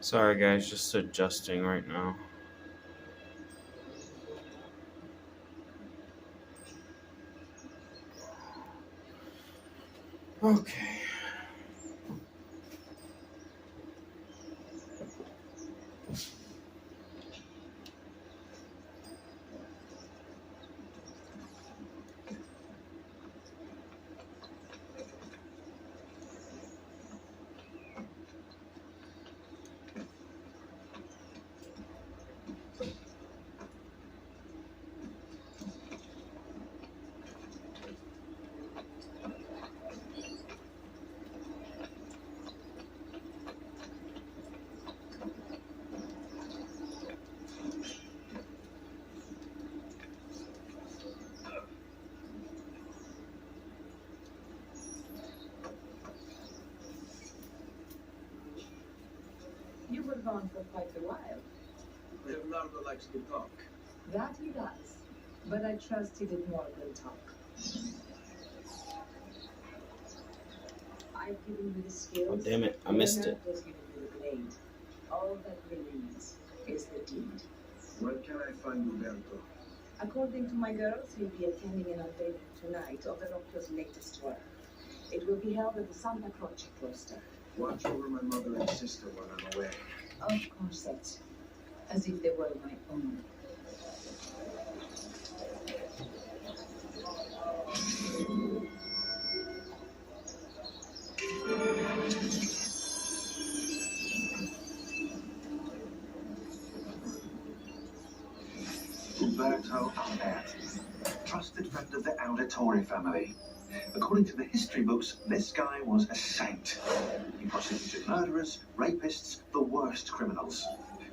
Sorry, guys, just adjusting right now. Okay. You were gone for quite a while. Leonardo likes to talk. That he does. But I trust he did more than talk. I've given you the skills. Oh, damn it. I missed it. Leonard has given you the blade. All that remains is the deed. Where can I find Umberto? According to my girls, he'll be attending an unveiling tonight of the Doctor's latest work. It will be held at the Santa Croce cloister. Watch over my mother and sister while I'm away. Of course, that's as if they were my own. Umberto Alberti, trusted friend of the Auditore family. According to the history books, this guy was a saint. He prosecuted murderers, rapists, the worst criminals.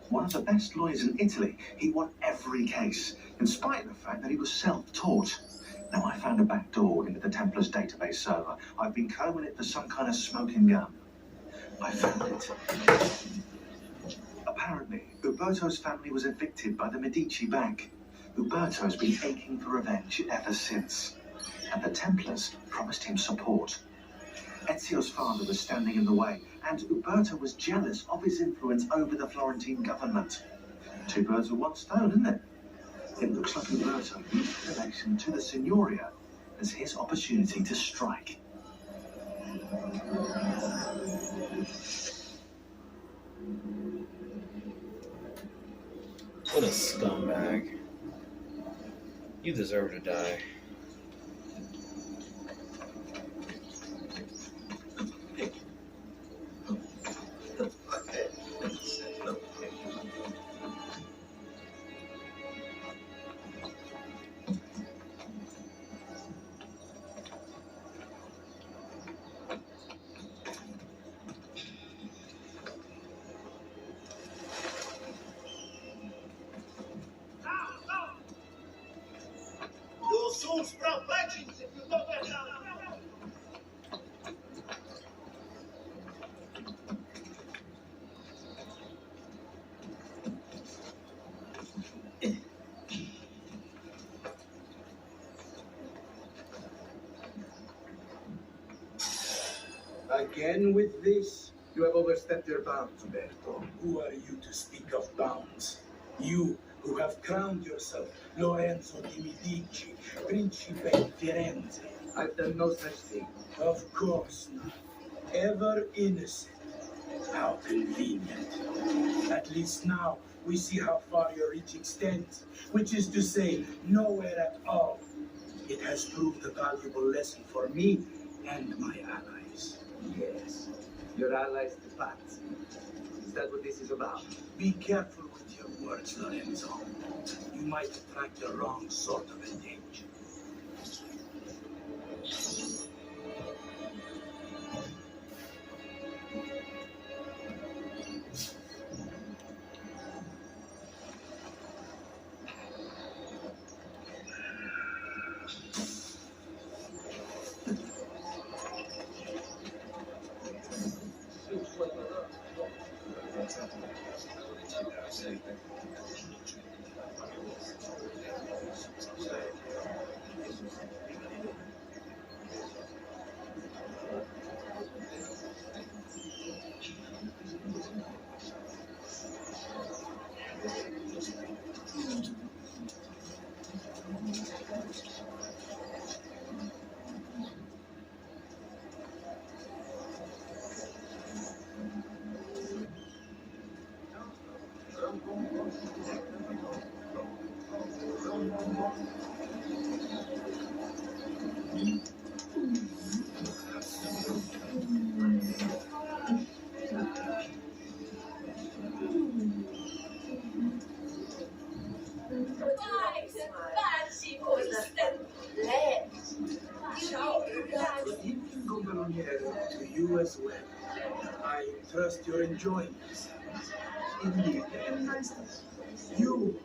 One of the best lawyers in Italy, he won every case, in spite of the fact that he was self-taught. Now, I found a back door into the Templars database server. I've been combing it for some kind of smoking gun. I found it. Apparently, Uberto's family was evicted by the Medici Bank. Uberto's been aching for revenge ever since. And the Templars promised him support. Ezio's father was standing in the way, and Uberto was jealous of his influence over the Florentine government. Two birds with one stone, isn't it? It looks like Uberto used the election to the Signoria as his opportunity to strike. What a scumbag. You deserve to die. Again with this? You have overstepped your bounds, Umberto. Who are you to speak of bounds? You who have crowned yourself Lorenzo di Medici, Principe of Firenze. I've done no such thing. Of course not. Ever innocent. How convenient. At least now we see how far your reach extends, which is to say, nowhere at all. It has proved a valuable lesson for me and my allies. Yes, your allies the Pazzi. Is that what this is about? Be careful with your words, Lorenzo. You might attract the wrong sort of attention. Good evening, Governor, to you as well. I trust you're enjoying yourselves. Indeed, and nice. You.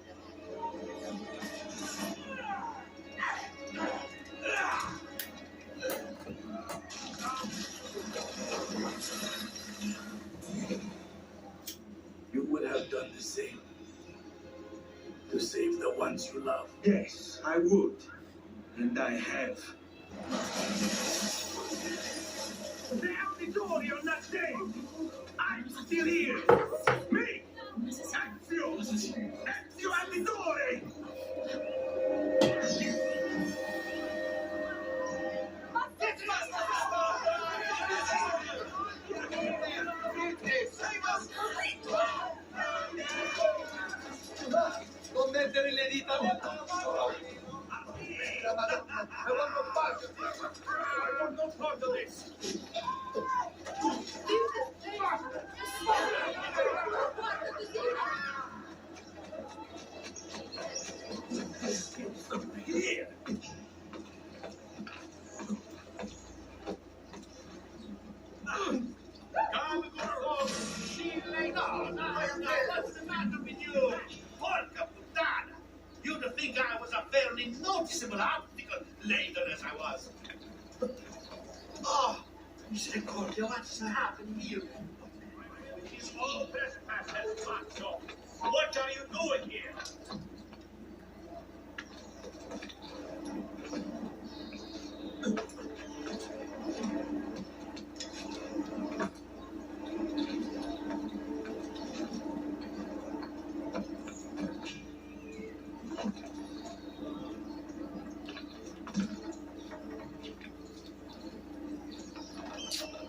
You would have done the same to save the ones you love. Yes, I would. And I have. The auditorium are not dead. I'm still here. Me! Ezio! Ezio Auditore! Non mettere le dita nel naso! I want no part of this! Here! What's the matter with you? Porca puttana! You'd think I was a fairly noticeable optical laden as I was. Oh, misericordia, what's happening here? It's all trespass and macho. What are you doing here?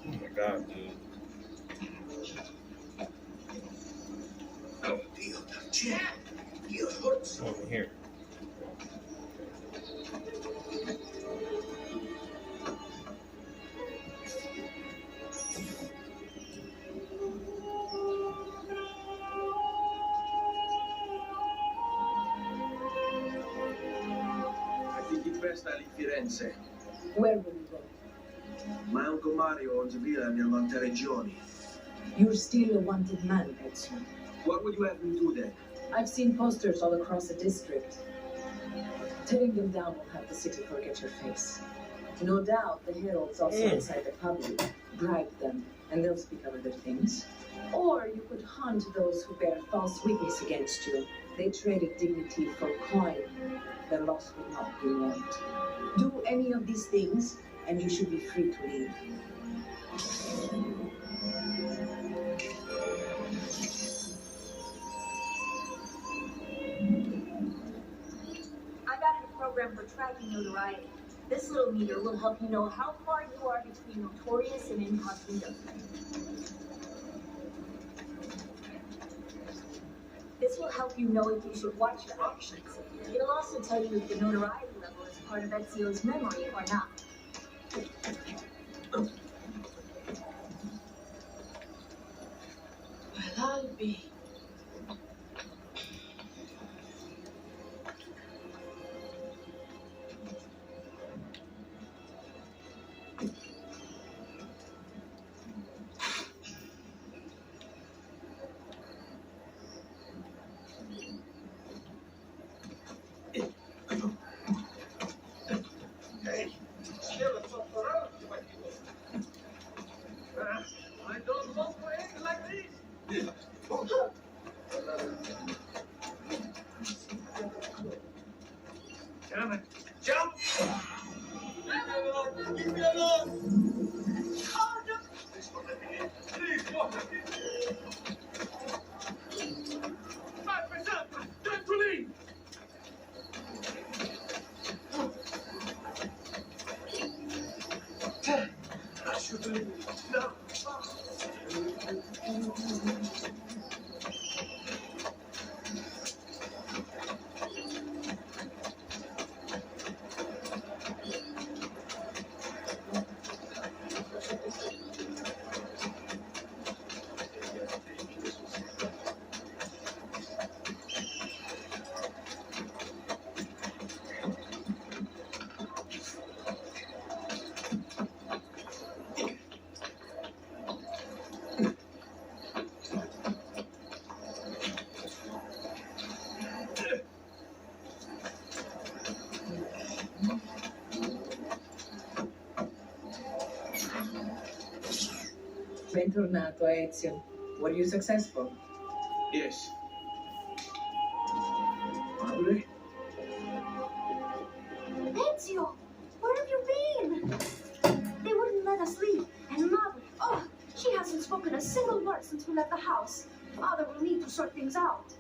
Oh my god, dude. Oh, Dio, Jack, you hurt Over here. I think it's best I leave Firenze. Where will you go? My Uncle Mario owns a villa near Monteregioni. You're still a wanted man, Ezio. What would you have me do then? I've seen posters all across the district. Tearing them down will have the city forget your face. No doubt the heralds also inside the public bribe them, and they'll speak of other things. Or you could hunt those who bear false witness against you. They traded dignity for coin. Their loss would not be mourned. Do any of these things, and you should be free to leave. I got a program for tracking notoriety. This little meter will help you know how far you are between notorious and incognito. This will help you know if you should watch your actions. It'll also tell you if the notoriety level is part of Ezio's memory or not. Well, I'll be. Hey, still a around you, my people. I don't want to act like this. Damn it. Jump! Leave me alone! Harder! Please don't let me in. Please don't let me in. 5%! Time to leave! I should leave now. Bentornato, Ezio. Were you successful? Yes. Padre? Ezio, where have you been? They wouldn't let us leave, and Mother, oh, she hasn't spoken a single word since we left the house. Father will need to sort things out.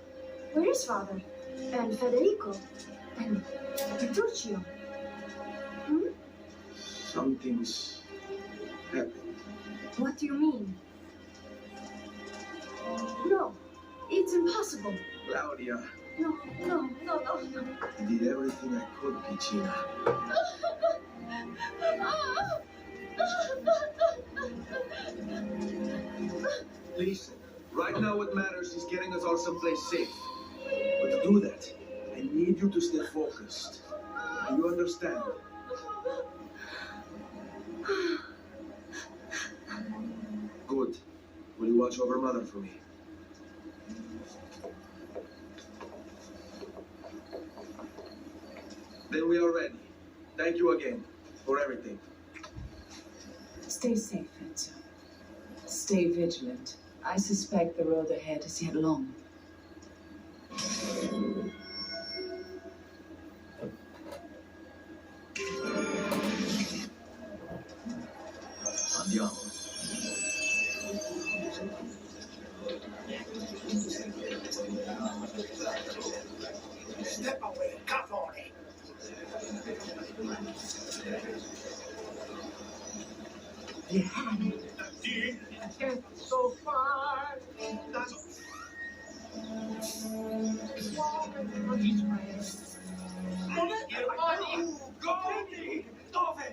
Where is Father? And Federico? And Petruccio? Hmm? Something's happened. What do you mean? No, it's impossible. Claudia, No. I did everything I could, Piccina. Listen, right now what matters is getting us all someplace safe. But to do that, I need you to stay focused. Do you understand? Good. Will you watch over Mother for me? Then we are ready. Thank you again for everything. Stay safe, Ezio. Stay vigilant. I suspect the road ahead is yet long. Andiamo. Step away, Cafone. It's so far. That's Germani, Goni, Dove?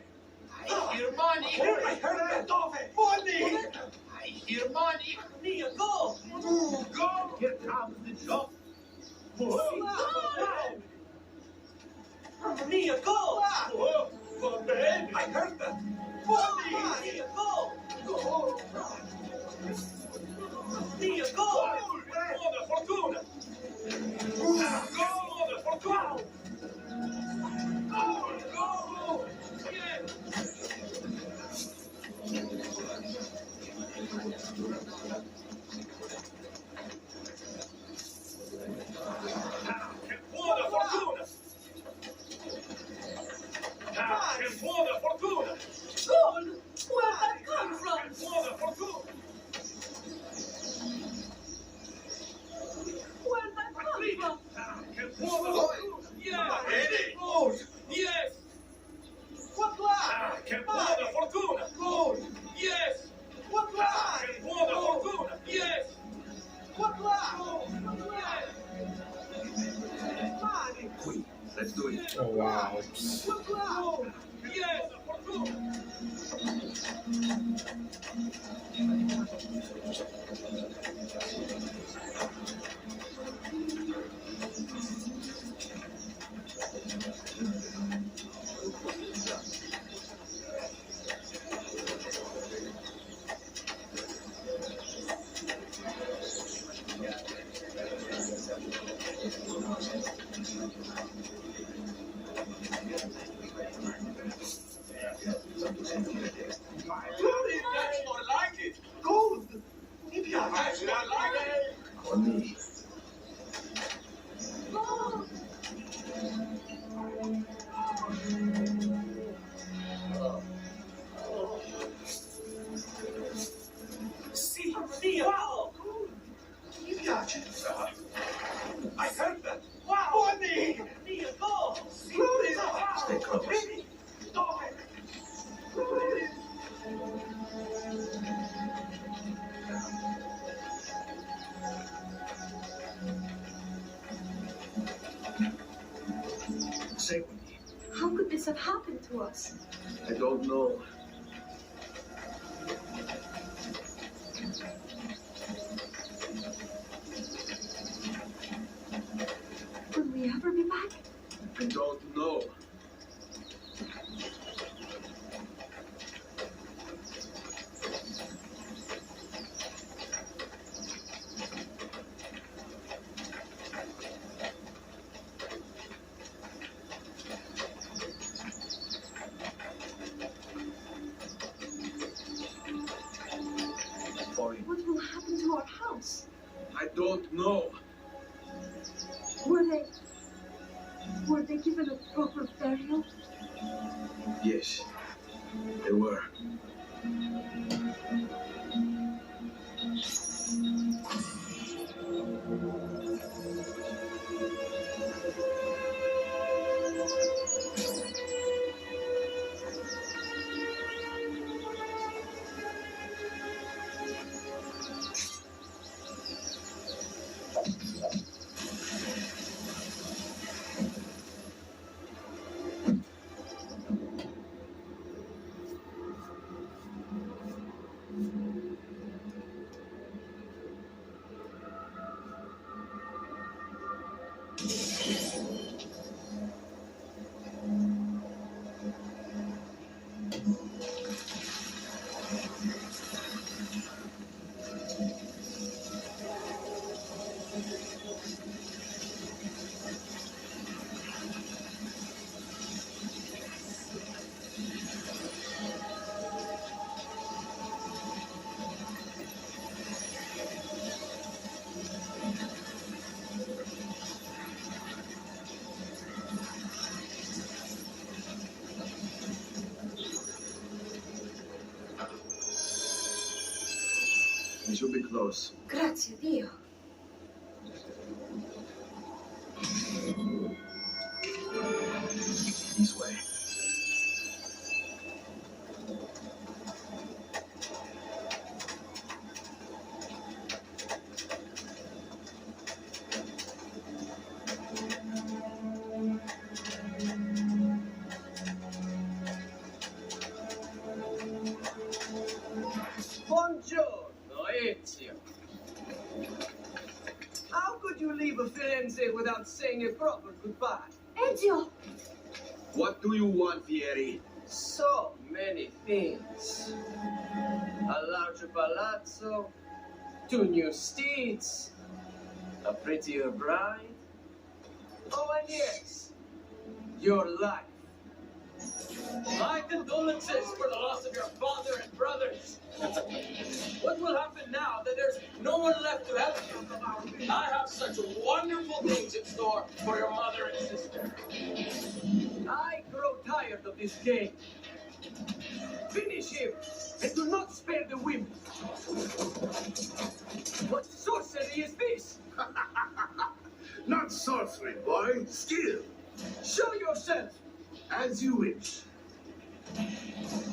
I hear money. I heard that. Dove? Money. I hear money. Mia, go. Go. Here comes the job. Mia, go. Go, man. I heard that. Money. Mia, go. Go. Mia, go. Buona fortuna. Go, buona fortuna. Go. Yeah. Che buona fortuna. Che buona fortuna. Gold. Where that come from? Che buona fortuna. Where'd that come from? Che buona fortuna. Yeah. Vedi? Gold. Yes. What là? Che buona fortuna. Gold. Yes. What là? Che buona fortuna. Yes. What là? Yes. Money. Qui. Let's do it. Oh, wow. What là? Yes. Fortuna. That's more like it. Gold. Mi piace. I like it. On me. Sì, Mia. Wow. Mi piace. I heard that. Wow. Money. Mia, go. Florida. Stay close. Vedi? Dove? Stay with me. How could this have happened to us? I don't know. Will we ever be back? I don't know. don't know. Were they given a proper burial? Yes, they were. We should be close. Grazie Dio. This way. Buongiorno, Ezio. How could you leave Firenze without saying a proper goodbye? Ezio! What do you want, Fieri? So many things. A larger palazzo, 2 new steeds, a prettier bride. Oh, and yes, your life. My condolences for the loss of your father and brothers. What will happen now that there's no one left to help you? I have such wonderful things in store for your mother and sister. I grow tired of this game. Finish him, and do not spare the women. What sorcery is this? Not sorcery, boy. Skill. Show yourself. As you wish.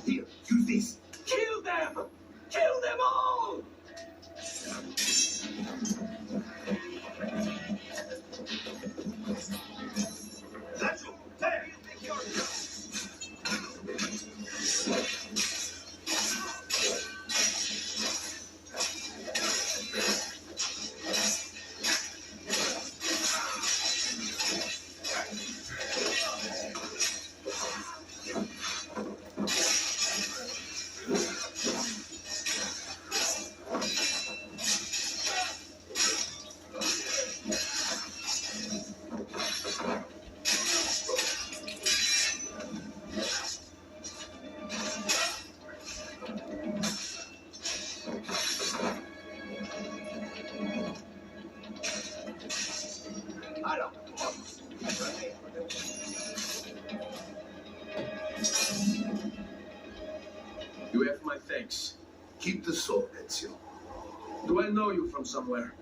Here, use this. Kill them! Kill them all! Lasso, there. You have my thanks. Keep the sword, Ezio. Do I know you from somewhere?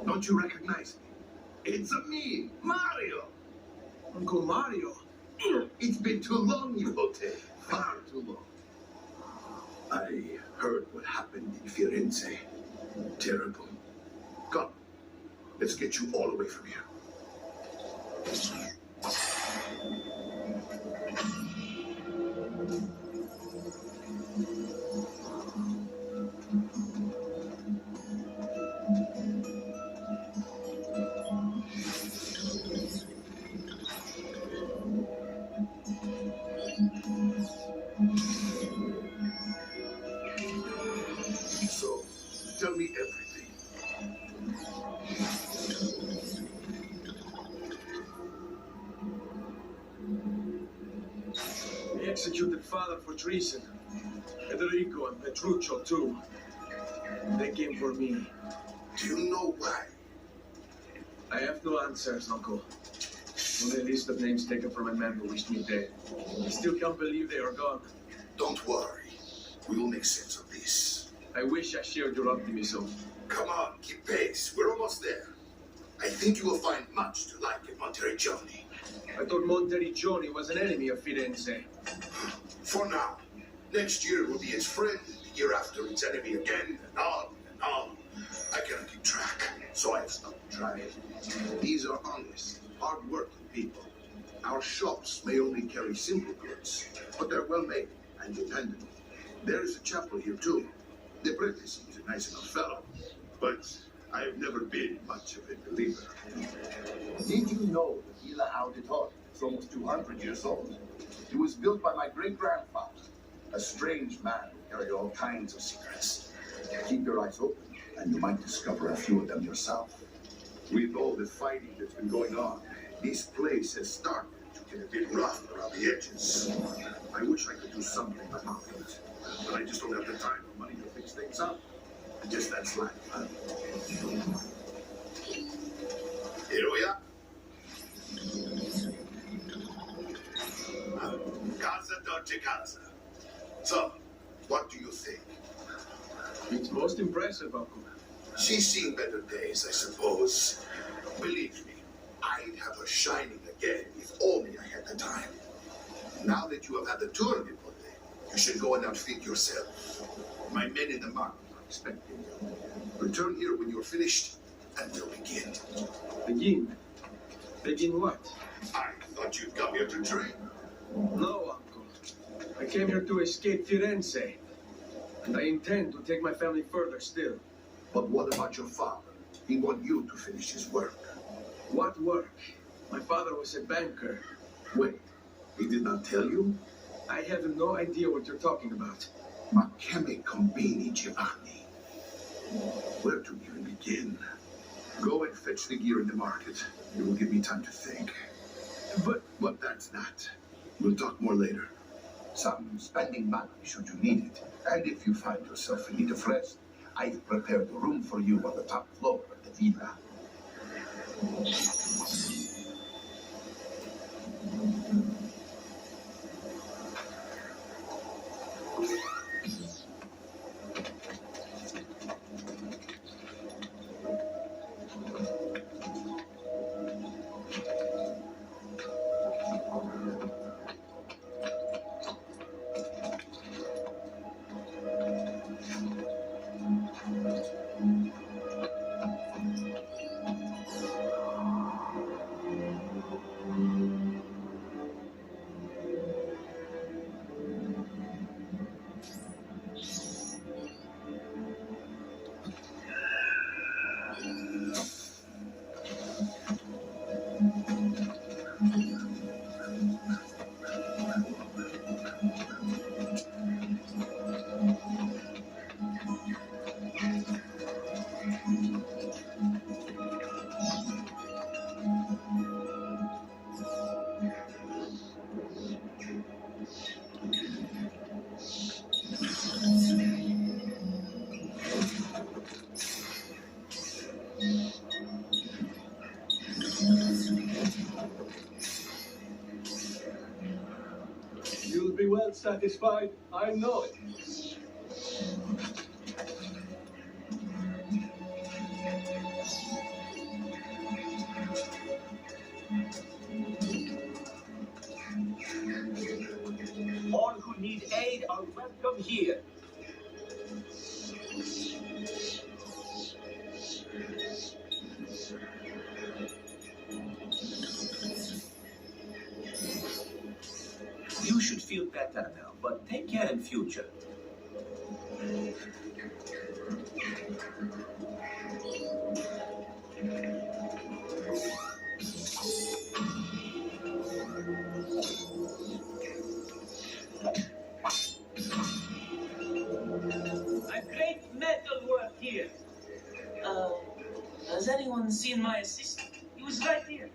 Don't you recognize me? It's me, Mario. Uncle Mario. It's been too long, Nipote. Far too long. I heard what happened in Firenze. Terrible. Come, let's get you all away from here. So, tell me everything. They executed father for treason. Federico and Petruccio too. They came for me. Do you know why? I have no answers, Uncle. Only a list of names taken from a man who wished me dead. I still can't believe they are gone. Don't worry. We will make sense of this. I wish I shared your optimism. Come on, keep pace. We're almost there. I think you will find much to like in Monteriggioni. I thought Monteriggioni was an enemy of Firenze. For now. Next year will be its friend, the year after its enemy again, and on and on. I cannot keep track, so I have stopped trying. These are honest, hard-working people. Our shops may only carry simple goods, but they're well-made and dependable. There is a chapel here, too. The Prete seems a nice enough fellow, but I have never been much of a believer. Did you know the Villa Auditore is almost 200 years old? It was built by my great-grandfather, a strange man who carried all kinds of secrets. Keep your eyes open, and you might discover a few of them yourself. With all the fighting that's been going on, this place has started to get a bit rough around the edges. I wish I could do something about it, but I just don't have the time or money to fix things up. I guess that's life, huh? Here we are. Casa Dolce Casa. So, what do you think? It's most impressive, Uncle. She's seen better days, I suppose. Believe me, I'd have her shining again if only I had the time. Now that you have had the tour of Nipote, you should go and outfit yourself. My men in the market are expecting you. Return here when you're finished, and we'll begin. Begin? Begin what? I thought you'd come here to drink. No, Uncle. I came here to escape Firenze. And I intend to take my family further still. But what about your father? He wants you to finish his work. What work? My father was a banker. Wait, he did not tell you? I have no idea what you're talking about. Ma che me combini, Giovanni? Where to even begin? Go and fetch the gear in the market. It will give me time to think. But that's not. We'll talk more later. Some spending money should you need it. And if you find yourself in need of rest, I've prepared a room for you on the top floor of the villa. You'll be well satisfied, I know it. All who need aid are welcome here. You should feel better now, but take care in future. A great metal work here. Has anyone seen my assistant? He was right here.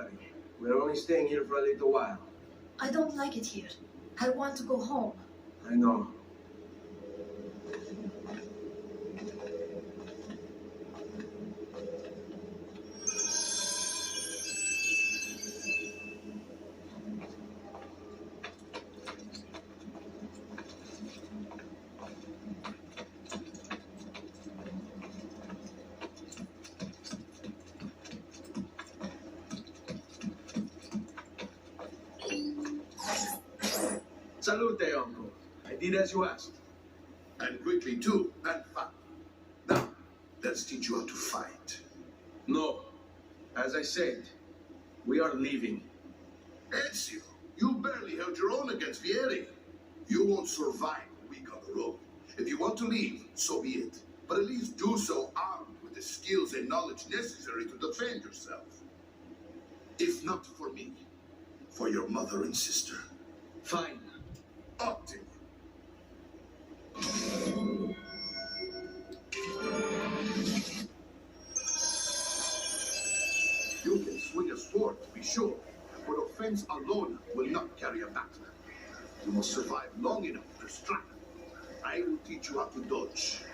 worry. We're only staying here for a little while. I don't like it here. I want to go home. I know. Salute, uncle. I did as you asked. And quickly too, and fast. Now, let's teach you how to fight. No. As I said, we are leaving. Ezio, you barely held your own against Vieri. You won't survive a week on the road. If you want to leave, so be it. But at least do so armed with the skills and knowledge necessary to defend yourself. If not for me, for your mother and sister. Fine. Optim. You can swing a sword, to be sure, but offense alone will not carry a battle. You must survive long enough to strike. I will teach you how to dodge.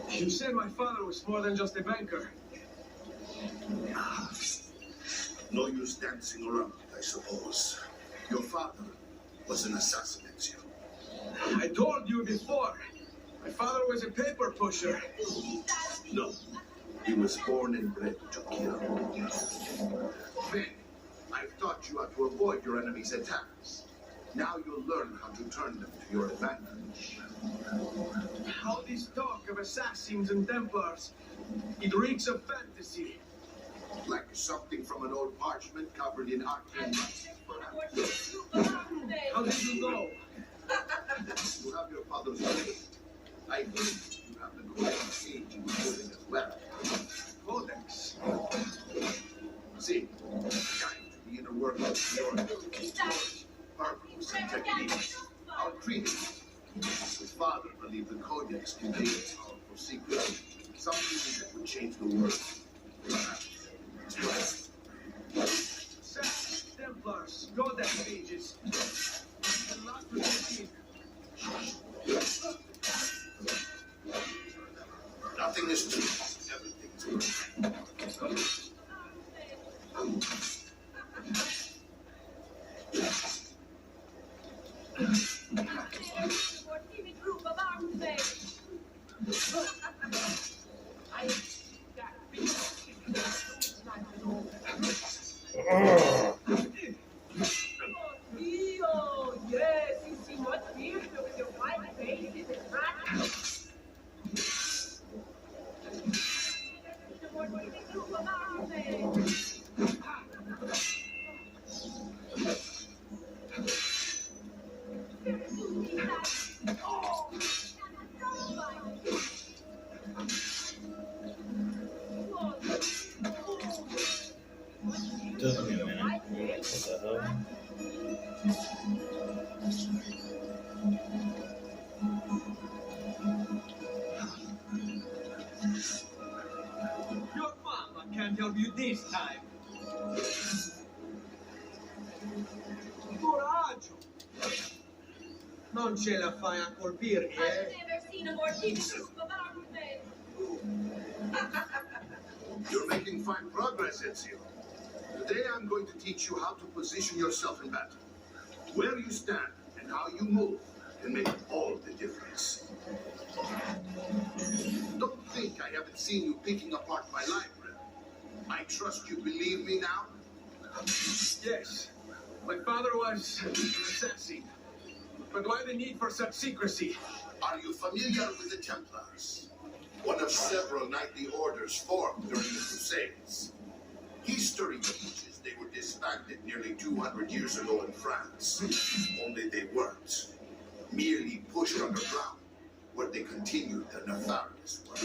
You said my father was more than just a banker. No use dancing around, I suppose. Your father was an assassin, Ezio. I told you before. My father was a paper pusher. No, he was born and bred to kill. Then, I've taught you how to avoid your enemy's attacks. Now you'll learn how to turn them to your advantage. All this talk of assassins and Templars, it reeks of fantasy. Like something from an old parchment covered in arcane light, perhaps. How did you know? You have your father's faith. I believe you have the codex age he was holding as well. Codex. See, kind to the inner work of your purpose and techniques. I'll treat it. His father believed the codex contained a powerful secret, something that would change the world. Perhaps. It's right. Assassins, Templars, Codex pages. A lot to take in. Nothing is true. Everything is perfect. Took me a minute. What the hell? Your mama can't help you this time. Coraggio! Non ce la fai a colpirmi, eh? You're making fine progress, Ezio. Today I'm going to teach you how to position yourself in battle. Where you stand and how you move can make all the difference. Don't think I haven't seen you picking apart my library. I trust you believe me now? Yes. My father was an assassin. But why the need for such secrecy? Are you familiar with the Templars? One of several knightly orders formed during the Crusades. History teaches they were disbanded nearly 200 years ago in France. Only they weren't. Merely pushed underground, where they continued their nefarious work.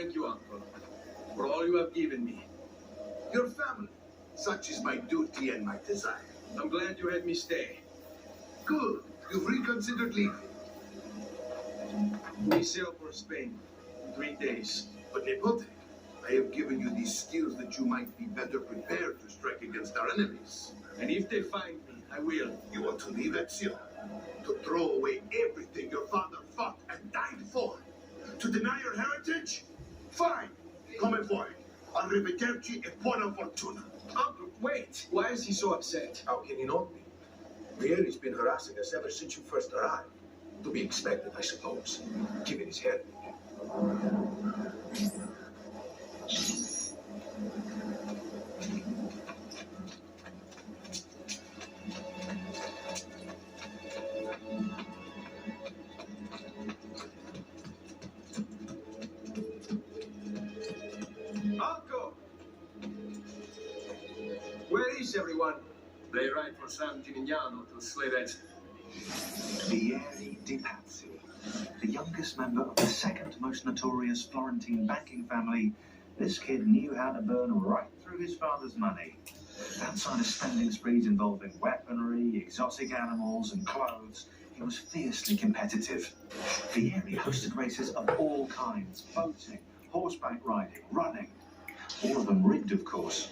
Thank you, Uncle, for all you have given me. Your family. Such is my duty and my desire. I'm glad you had me stay. Good. You've reconsidered leaving. We sail for Spain in 3 days. But Nipote, I have given you these skills that you might be better prepared to strike against our enemies. And if they find me, I will. You want to leave Ezio? To throw away everything your father fought and died for? To deny your heritage? Fine. Come fuori. Arrivederci e buona fortuna. Uncle, wait! Why is he so upset? How can he not be? Vieri's been harassing us ever since you first arrived. To be expected, I suppose, given his heritage. Uncle! Where is everyone? They ride for San Gimignano to slay that. Vieri di Pazzi, the youngest member of the second most notorious Florentine banking family, this kid knew how to burn right through his father's money. Outside of spending sprees involving weaponry, exotic animals, and clothes, he was fiercely competitive. Vieri hosted races of all kinds: boating, horseback riding, running. All of them rigged, of course.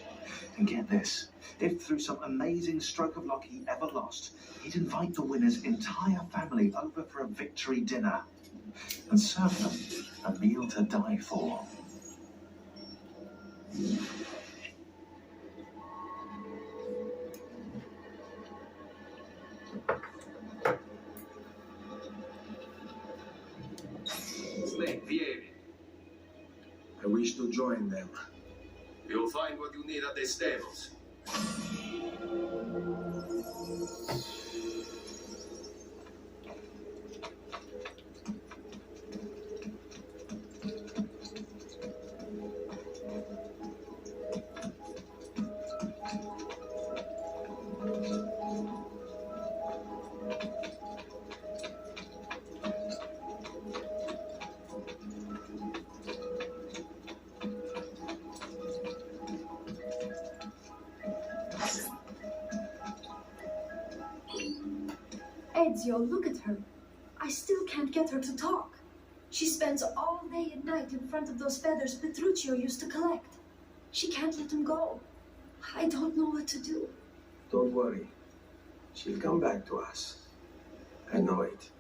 And get this, if through some amazing stroke of luck he ever lost, he'd invite the winner's entire family over for a victory dinner and serve them a meal to die for. Slay, Vieri. I wish to join them. You'll find what you need at the stables. Ezio, look at her. I still can't get her to talk. She spends all day and night in front of those feathers Petruchio used to collect. She can't let them go. I don't know what to do. Don't worry. She'll come back to us. I know it.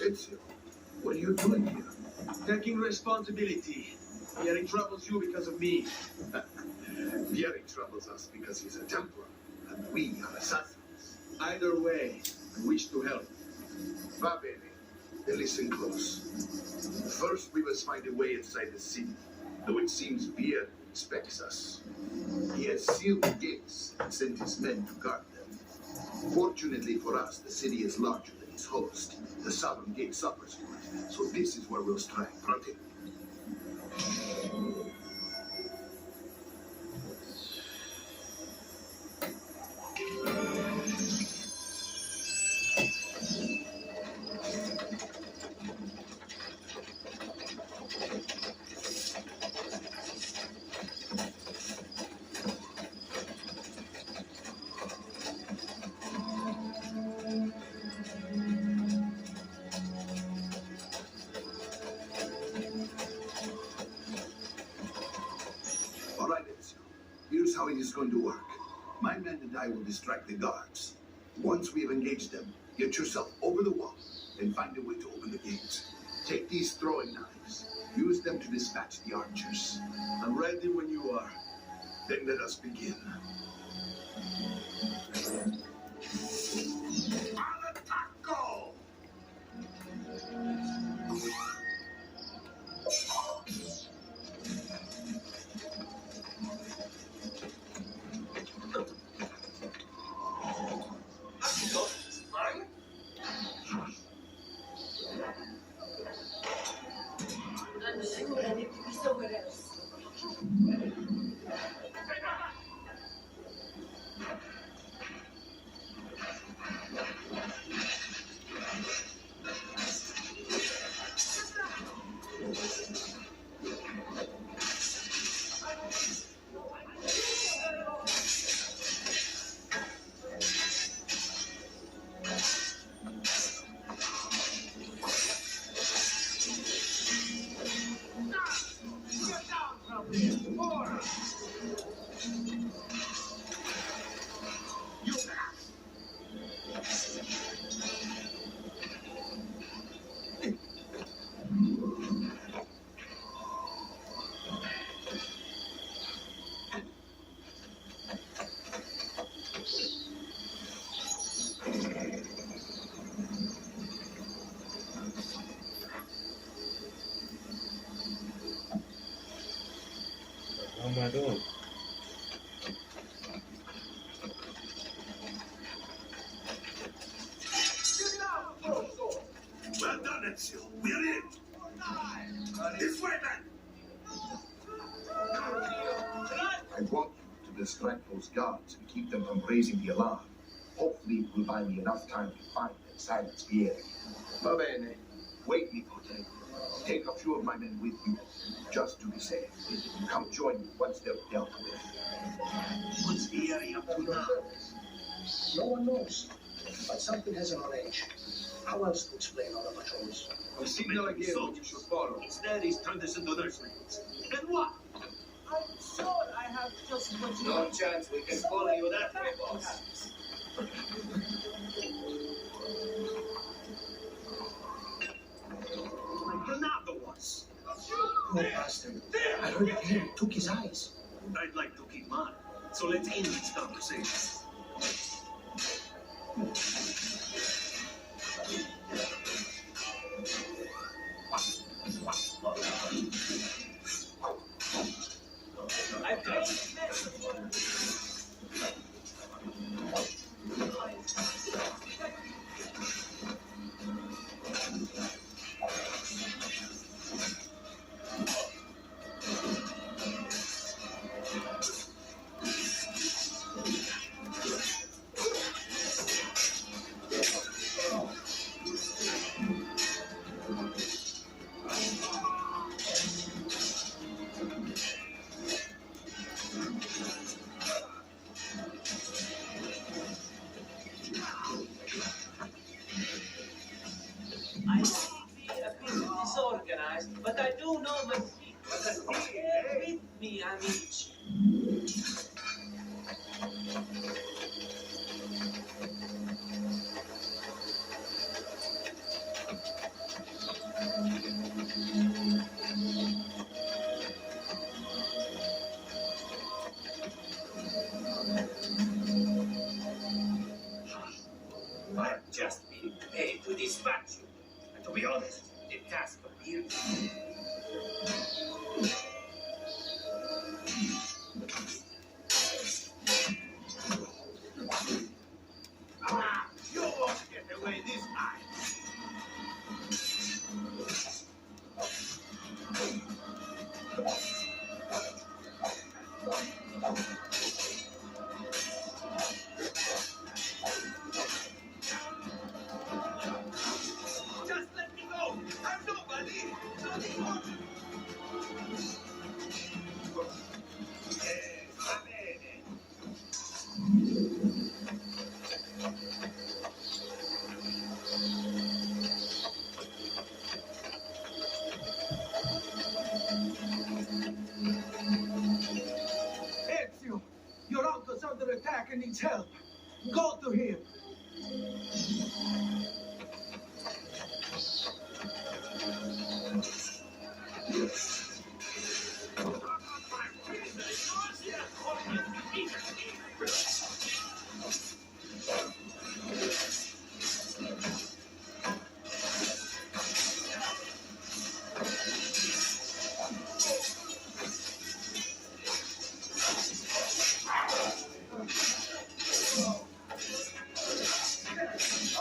Ezio, what are you doing here? Taking responsibility. Vieri troubles you because of me. Vieri troubles us because he's a Templar, and we are assassins. Either way, I wish to help. Va bene. Then listen close. First, we must find a way inside the city, though it seems Vieri expects us. He has sealed the gates and sent his men to guard them. Fortunately for us, the city is larger than its host. The southern gate suffers from it, so this is where we'll strike. Pronto? All right, Ezio. Here's how it is going to work. My men and I will distract the guards. Once we have engaged them, get yourself over the wall and find a way to open the gates. Take these throwing knives. Use them to dispatch the archers. I'm ready when you are. Then let us begin. Al attacco! I'm sure I need to be somewhere else. What am I doing? Well done, Ezio. We're in. This way, man. I want you to distract those guards and keep them from raising the alarm. Hopefully, it will buy me enough time to find and silence Vieri. Va bene. Wait, Nipote. Take a few of my men with you, just to be safe. Come join me once they're dealt with. What's Vieri up to now? No one knows, but something hasn't arranged. How else to explain all the patrols? A signal again that you should follow. Instead, he's turned us into nurselings. Then what? I'm sure I have just what you No chance we can follow you that way, boss. Like Bernardo was. Poor bastard. I heard Vieri took his eyes. I'd like to keep mine. So let's end this conversation. I've got this. I may be a bit disorganized, but I do know my secret. Bear with me, amici. Just let me go! I'm nobody! Nothing more! Va bene! Ezio, your uncle's under attack and needs help. Go to him.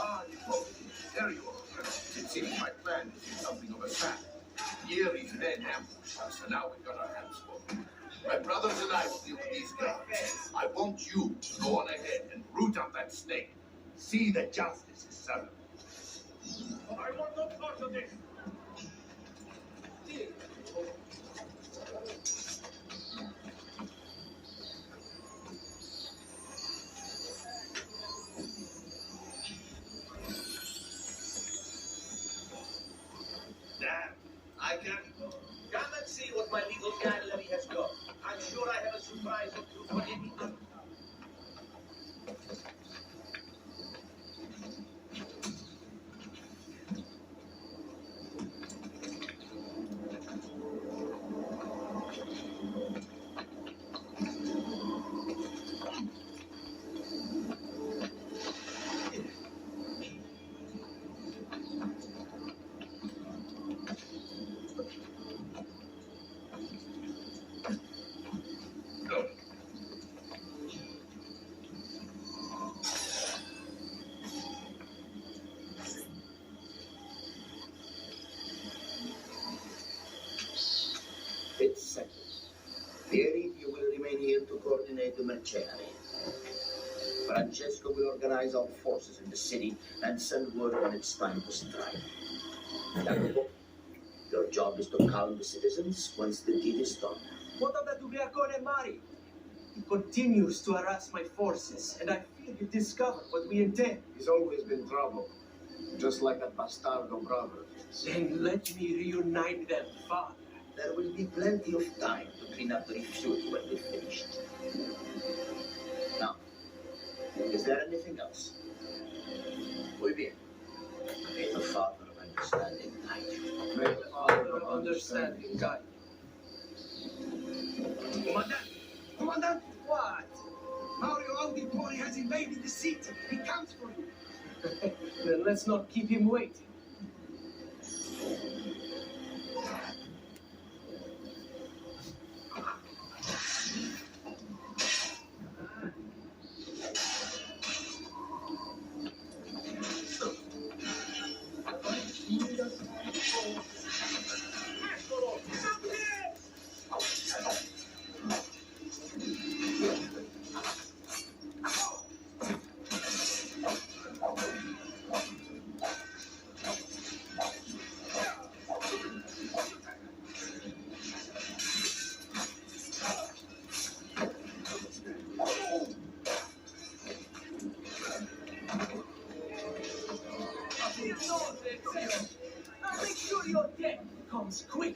Ah, Nipote, there you are. It seems my plan is something of a trap. Yeri's men ambushed us, and now we've got our hands full. My brothers and I will deal with these guards. I want you to go on ahead and root out that snake. See that justice is served. I want no part of this! Damn, I can. Come and see what my little gallery has got. I'm sure I have a surprise or two for any. It's settled. Vieri, you will remain here to coordinate the Mercenary. Francesco will organize our forces in the city and send word when it's time to strike. Jacopo, your job is to calm the citizens once the deed is done. What about Ubriacone Mari? He continues to harass my forces, and I fear you discovered what we intend. He's always been trouble, just like that bastardo brother. Then let me reunite them, father. There will be plenty of time to clean up the refute when we're finished. Now, is there anything else? Muy bien. May the Father of Understanding guide you. May the Father of Understanding guide you. Commandant! Commandant! What? Mario Auditore has invaded the city. He comes for you. Then let's not keep him waiting. I'll make sure your death comes quick.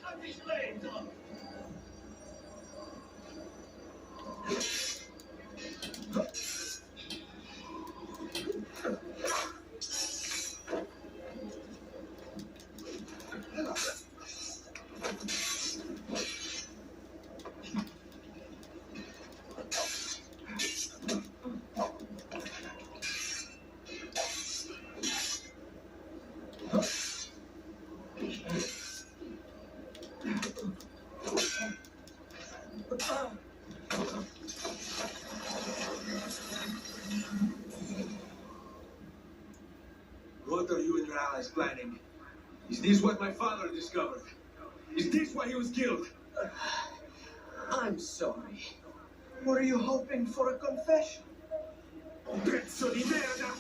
What are you and your allies planning? Is this what my father discovered? Is this why he was killed? I'm sorry. Were you hoping for a confession? Pezzo di merda!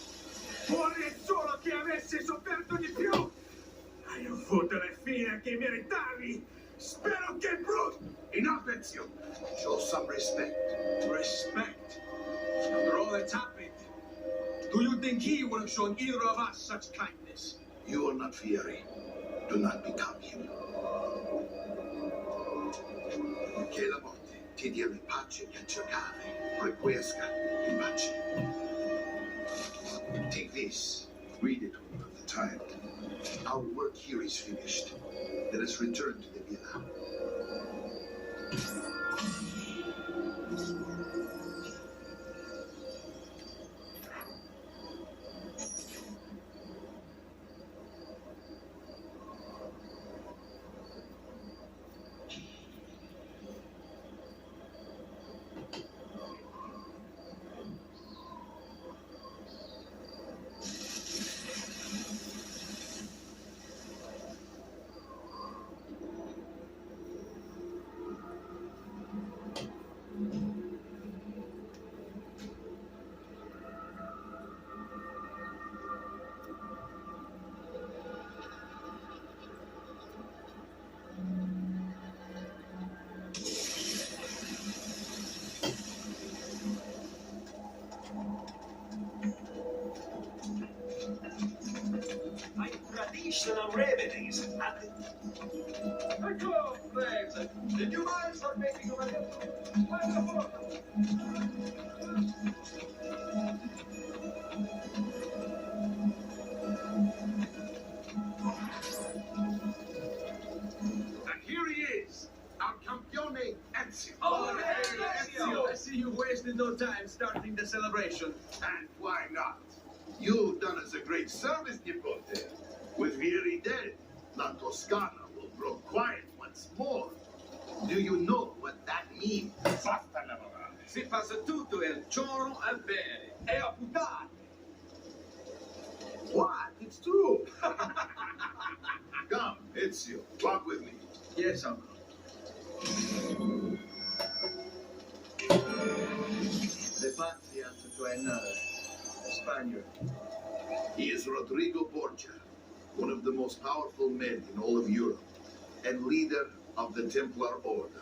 Vorrei solo che avessi sofferto di più! Hai avuto le fine che meritavi! Spero che Bruce... Enough, Ezio. Show some respect. Respect? After all that's happened, do you think he would have shown either of us such kindness? You are not Fieri. Do not become him. Che la morte ti dia in pace che cercare, requiesca in pace. Take this. Read it when you have the time. Our work here is finished. Let us return to the villa. Traditional remedies and... Ecco, thanks. The new minds are making a And here he is, our campione Ezio. Oh, hey, Ezio! I see you wasted no time starting the celebration. And why not? You've done us a great service, Nipote. With Vieri dead, La Toscana will grow quiet once more. Do you know what that means? Basta lavorare. Si passa tutto il giorno al bere e a puttane. What? It's true. Come, Ezio, walk with me. Yes, uncle. The Pazzi answer to another Spaniard. He is Rodrigo Borgia, one of the most powerful men in all of Europe, and leader of the Templar Order.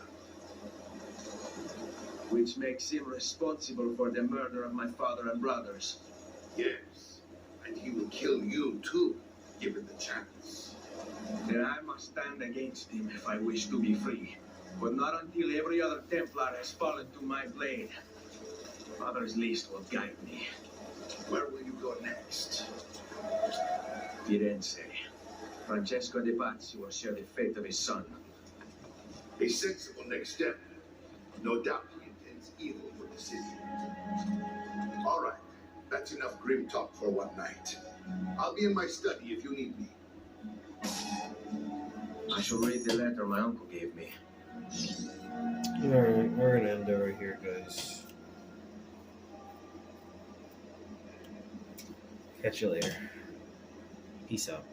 Which makes him responsible for the murder of my father and brothers. Yes, and he will kill you too, given the chance. Then I must stand against him if I wish to be free. But not until every other Templar has fallen to my blade. Father's list will guide me. Where will you go next? Firenze. Francesco de Pazzi will share the fate of his son. A sensible next step. No doubt he intends evil for the city. All right, that's enough grim talk for one night. I'll be in my study if you need me. I shall read the letter my uncle gave me. Alright, we're gonna end it right here, guys. Catch you later. Peace out.